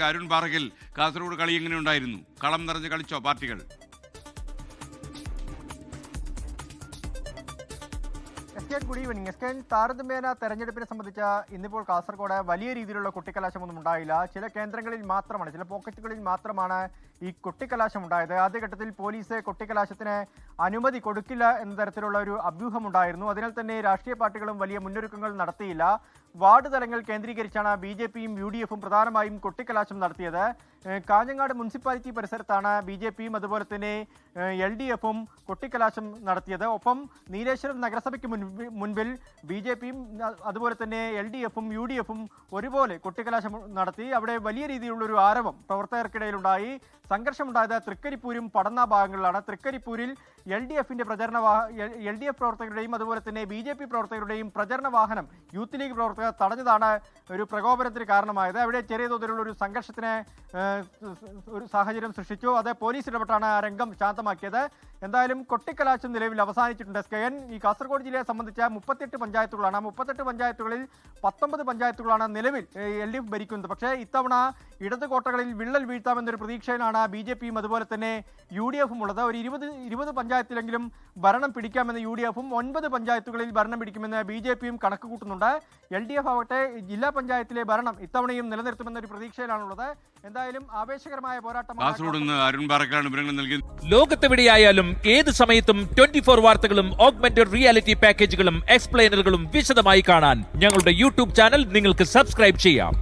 അരുൺ പാറയ്ക്കൽ, കാസർഗോഡ് കളി എങ്ങനെയുണ്ടായിരുന്നു? കളം നിറഞ്ഞ് കളിച്ചോ പാർട്ടികൾ? Good evening. താരതമ്യേന തെരഞ്ഞെടുപ്പിനെ സംബന്ധിച്ച ഇന്നിപ്പോൾ കാസർഗോഡ് വലിയ രീതിയിലുള്ള കുട്ടിക്കലാശമൊന്നും ഉണ്ടായില്ല. ചില കേന്ദ്രങ്ങളിൽ മാത്രമാണ്, ചില പോക്കറ്റുകളിൽ മാത്രമാണ് ഈ കുട്ടിക്കലാശം ഉണ്ടായത്. ആദ്യഘട്ടത്തിൽ പോലീസ് കുട്ടിക്കലാശത്തിന് അനുമതി കൊടുക്കില്ല എന്ന തരത്തിലുള്ള ഒരു അഭ്യൂഹമുണ്ടായിരുന്നു. അതിനാൽ തന്നെ രാഷ്ട്രീയ പാർട്ടികളും വലിയ മുന്നൊരുക്കങ്ങൾ നടത്തിയില്ല. വാർഡ് തലങ്ങൾ കേന്ദ്രീകരിച്ചാണ് BJPയും UDFും പ്രധാനമായും കുട്ടിക്കലാശം നടത്തിയത്. കാഞ്ഞങ്ങാട് മുനിസിപ്പാലിറ്റി പരിസരത്താണ് BJPയും അതുപോലെ തന്നെ LDFും കുട്ടിക്കലാശം നടത്തിയത്. ഒപ്പം നീലേശ്വരം നഗരസഭയ്ക്ക് മുൻപിൽ BJPയും അതുപോലെ തന്നെ LDFും UDFും ഒരുപോലെ കുട്ടിക്കലാശം നടത്തി. അവിടെ വലിയ രീതിയിലുള്ളൊരു ആരവം പ്രവർത്തകർക്കിടയിലുണ്ടായി. സംഘർഷമുണ്ടായത് തൃക്കരിപ്പൂരും പടന്ന ഭാഗങ്ങളിലാണ്. തൃക്കരിപ്പൂരിൽ LDF പ്രവർത്തകരുടെയും അതുപോലെ തന്നെ BJP പ്രവർത്തകരുടെയും പ്രചരണ വാഹനം യൂത്ത് ലീഗ് പ്രവർത്തകർ തടഞ്ഞതാണ് ഒരു പ്രകോപനത്തിന് കാരണമായത്. അവിടെ ചെറിയ തോതിലുള്ള ഒരു സംഘർഷത്തിന് ഒരു സാഹചര്യം സൃഷ്ടിച്ചു. അത് പോലീസ് ഇടപെട്ടാണ് ആ രംഗം ശാന്തമാക്കിയത്. എന്തായാലും കൊട്ടിക്കലാശം നിലവിൽ അവസാനിച്ചിട്ടുണ്ട്. ഈ കാസർഗോഡ് ജില്ലയെ സംബന്ധിച്ച 38 പഞ്ചായത്തുകളാണ്. 38 പഞ്ചായത്തുകളിൽ 19 പഞ്ചായത്തുകളാണ് നിലവിൽ LDF ഭരിക്കുന്നത്. പക്ഷേ ഇത്തവണ ഇടത് കോട്ടകളിൽ വിള്ളൽ വീഴ്ത്താമെന്നൊരു പ്രതീക്ഷയിലാണ് BJPയും അതുപോലെ തന്നെ UDFും ഉള്ളത്. ഒരു 20 പഞ്ചായത്തിലെങ്കിലും ഭരണം പിടിക്കാമെന്ന് UDFും 9 പഞ്ചായത്തുകളിൽ ഭരണം പിടിക്കുമെന്ന് BJPയും കണക്ക് കൂട്ടുന്നുണ്ട്. LDF ആവട്ടെ ജില്ലാ പഞ്ചായത്തിലെ ഭരണം ഇത്തവണയും നിലനിർത്തുമെന്നൊരു പ്രതീക്ഷയിലാണുള്ളത്. എന്തായാലും ആവേശകരമായ പോരാട്ടമാണ്. അരുൺ പാറയ്ക്കലാണ് വിവരങ്ങൾ നൽകിയത്. ലോകത്തെവിടെയായാലും ഏത് സമയത്തും 24 വാർത്തകളും ഓഗ്മെന്റഡ് റിയാലിറ്റി പാക്കേജുകളും എക്സ്പ്ലെയിനറുകളും വിശദമായി കാണാൻ ഞങ്ങളുടെ YouTube ചാനൽ നിങ്ങൾക്ക് സബ്സ്ക്രൈബ് ചെയ്യാം.